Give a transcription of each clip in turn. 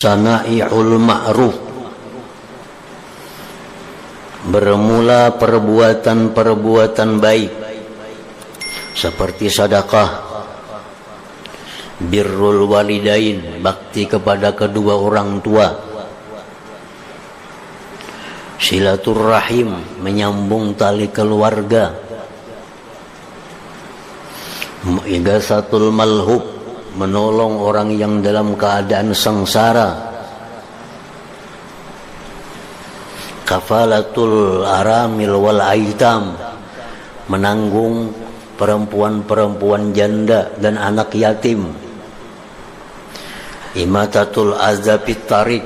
Sana'iul ma'ruf, bermula perbuatan-perbuatan baik seperti sedekah, birrul walidain, bakti kepada kedua orang tua, silaturrahim, menyambung tali keluarga, igasatul malhub, menolong orang yang dalam keadaan sengsara, kafalatul aramil wal aitam, menanggung perempuan-perempuan janda dan anak yatim, imatatul azabit tarik,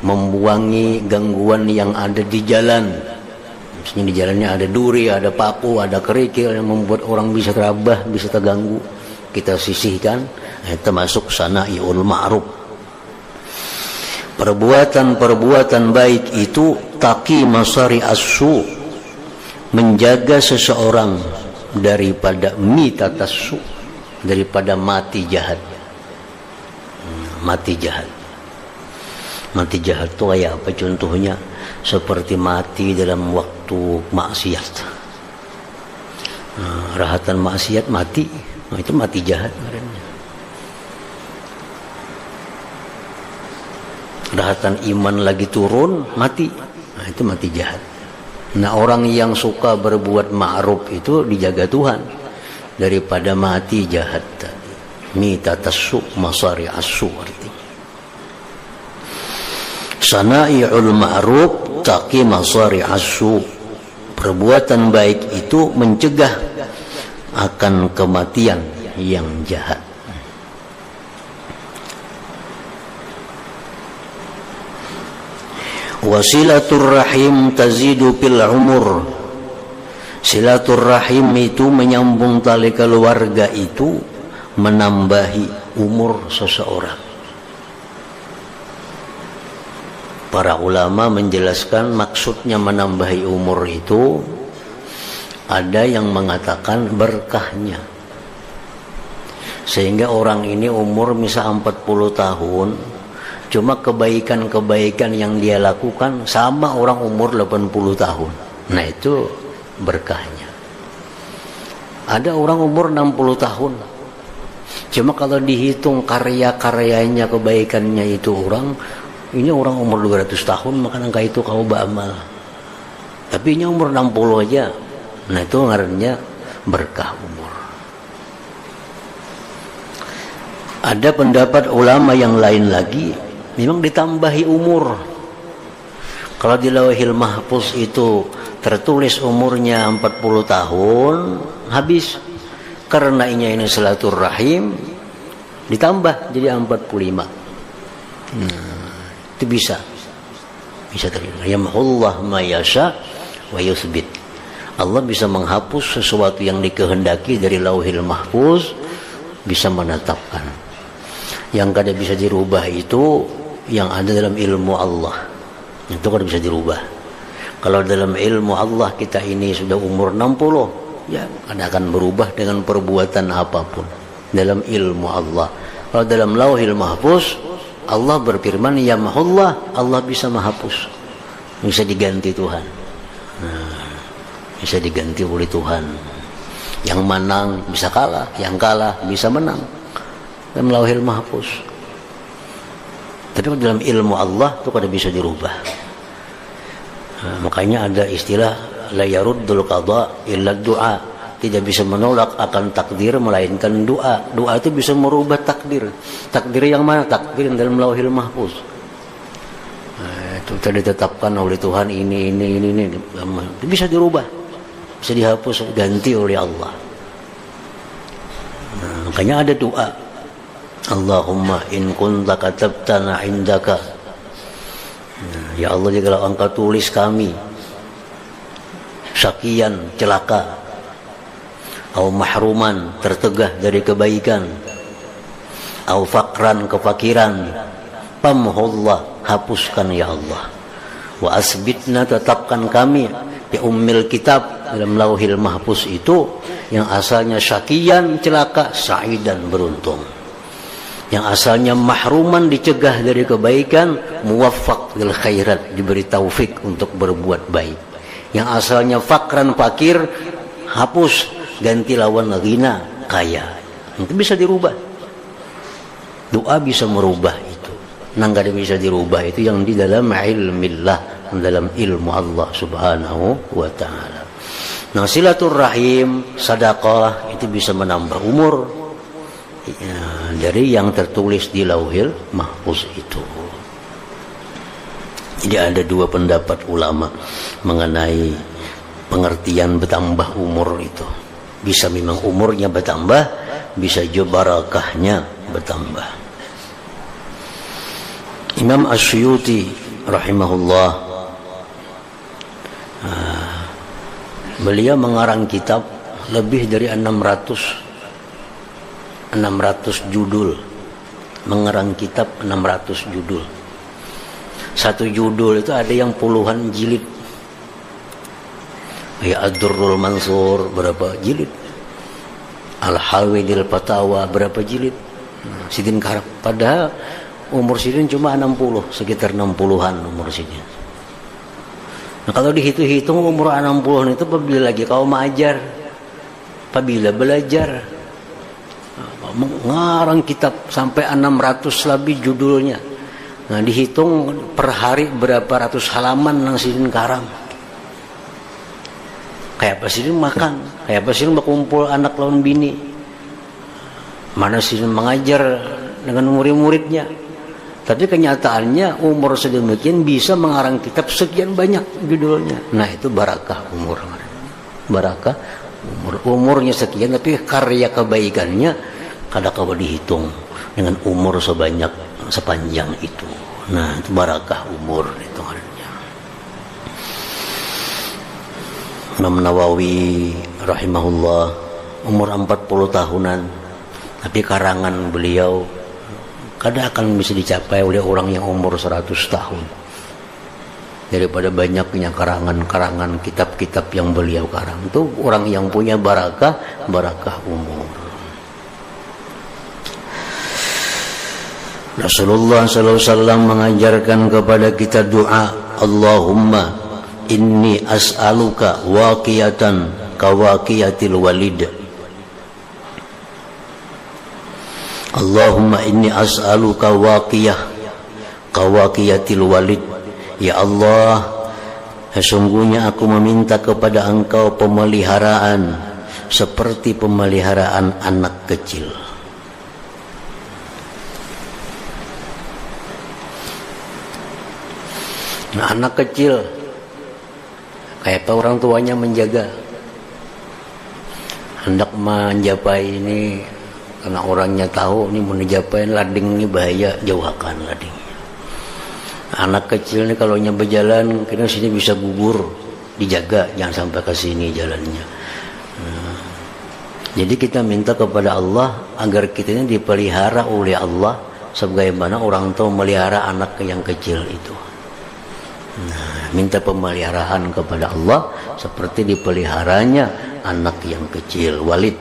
membuangi gangguan yang ada di jalan. Misalnya di jalannya ada duri, ada paku, ada kerikil yang membuat orang bisa terabah, bisa terganggu, kita sisihkan. Termasuk sana'iul ma'ruf. Perbuatan-perbuatan baik itu taqi masari as-su, menjaga seseorang daripada mitatassu, daripada mati jahat. Mati jahat. Mati jahat itu kayak apa contohnya? Seperti mati dalam waktu maksiat. Rahatan maksiat mati, itu mati jahat. Rahatan iman lagi turun, mati. Itu mati jahat. Nah, orang yang suka berbuat ma'ruf itu dijaga Tuhan daripada mati jahat tadi. Mitatassu masari as-su artinya. Sana'iul ma'ruf taqi masari as-su. Perbuatan baik itu mencegah akan kematian yang jahat. Wasilaturrahim tazidu fil umur. Silaturrahim itu menyambung tali keluarga, itu menambahi umur seseorang. Para ulama menjelaskan maksudnya menambahi umur itu, ada yang mengatakan berkahnya. Sehingga orang ini umur misal 40 tahun, cuma kebaikan-kebaikan yang dia lakukan sama orang umur 80 tahun. Nah, itu berkahnya. Ada orang umur 60 tahun, cuma kalau dihitung karya-karyanya, kebaikannya itu ini orang umur 200 tahun, maka angka itu kau beramal. Tapi ini umur 60 aja. Nah, itu ngarannya berkah umur. Ada pendapat ulama yang lain lagi, memang ditambahi umur. Kalau di Lauhil Mahfuz itu tertulis umurnya 40 tahun, habis. Karena ini silaturrahim, ditambah jadi 45. Itu bisa terima. Yamhullah ma yasha wa yusbit. Allah bisa menghapus sesuatu yang dikehendaki dari Lauhil Mahfuz, bisa menetapkan. Yang kada bisa dirubah itu yang ada dalam ilmu Allah. Itu kada bisa dirubah. Kalau dalam ilmu Allah kita ini sudah umur 60, ya kada akan berubah dengan perbuatan apapun dalam ilmu Allah. Kalau dalam Lauhil Mahfuz, Allah berfirman, yamhullah, Allah bisa menghapus, bisa diganti Tuhan. Bisa diganti oleh Tuhan. Yang menang bisa kalah, yang kalah bisa menang dalam Lauhil Mahfuz. Tapi dalam ilmu Allah itu kada bisa dirubah. Makanya ada istilah la yaruddul qada illa du'a, tidak bisa menolak akan takdir melainkan doa. Doa itu bisa merubah takdir. Takdir yang mana? Takdir yang dalam Lauhil Mahfuz. Itu tadi ditetapkan oleh Tuhan, ini itu bisa dirubah, bisa dihapus, ganti oleh Allah. Makanya ada doa, Allahumma in kunta katabtana indaka, ya Allah, jika engkau tulis kami syakian, celaka, atau mahruman, tertegah dari kebaikan, atau fakran, kefakiran, pamhullah, hapuskan ya Allah. Wa asbitna, tetapkan kami di ummil kitab, dalam Lauhil Mahfuz itu yang asalnya syakian, celaka, sa'idan, beruntung. Yang asalnya mahruman dicegah dari kebaikan, muwaffaq lil khairat, diberi taufik untuk berbuat baik. Yang asalnya fakran fakir, hapus, ganti lawan ghina, kaya. Itu bisa dirubah. Doa bisa merubah itu. Nggak bisa dirubah itu yang di dalam ilmillah, dalam ilmu Allah Subhanahu wa ta'ala. Nah, silaturrahim, sedekah itu bisa menambah umur. Ya, dari yang tertulis di Lauhil Mahfuz itu. Jadi ada dua pendapat ulama mengenai pengertian bertambah umur itu. Bisa memang umurnya bertambah, bisa juga barakahnya bertambah. Imam Asyuyuti rahimahullah, beliau mengarang kitab lebih dari 600 judul, mengarang kitab 600 judul. Satu judul itu ada yang puluhan jilid. Ya Ad-Durrul Mansur berapa jilid, Al-Hawidil Fatawa berapa jilid, Sidin Karam. Padahal umur Sidin cuma 60, sekitar 60-an umur Sidin. Nah, kalau dihitung-hitung umur 60 itu apabila lagi kau mengajar, apabila belajar, mengarang kitab sampai 600 lebih judulnya. Nah, dihitung per hari berapa ratus halaman nang Sidin Karam. Kayak apa Sidin makan, kayak apa Sidin berkumpul anak lawan bini, mana Sidin mengajar dengan murid-muridnya. Tapi kenyataannya umur sedemikian bisa mengarang kitab sekian banyak judulnya. Nah, itu barakah umur. Barakah umurnya sekian, tapi karya kebaikannya kada kau dihitung dengan umur sepanjang itu. Nah, itu barakah umur itu artinya. Imam Nawawi rahimahullah umur 40 tahunan, tapi karangan beliau kada akan bisa dicapai oleh orang yang umur 100 tahun. Daripada banyaknya karangan-karangan kitab-kitab yang beliau karang, itu orang yang punya barakah umur. Rasulullah SAW mengajarkan kepada kita doa, Allahumma inni as'aluka waqiyatan kawaqiyatil walid. Allahumma inni as'aluka waqiyah kawaqiyatil walid. Ya Allah, sesungguhnya aku meminta kepada Engkau pemeliharaan seperti pemeliharaan anak kecil. Nah, anak kecil kayak apa orang tuanya menjaga, hendak menjapai ini karena orangnya tahu ini menjapai lading ini bahaya, jauhkan lading. Anak kecil ini kalau berjalan kira sini bisa gugur, dijaga jangan sampai ke sini jalannya. Nah, jadi kita minta kepada Allah agar kita ini dipelihara oleh Allah sebagaimana orang tua melihara anak yang kecil itu. Nah, minta pemeliharaan kepada Allah seperti dipeliharanya anak yang kecil, walid.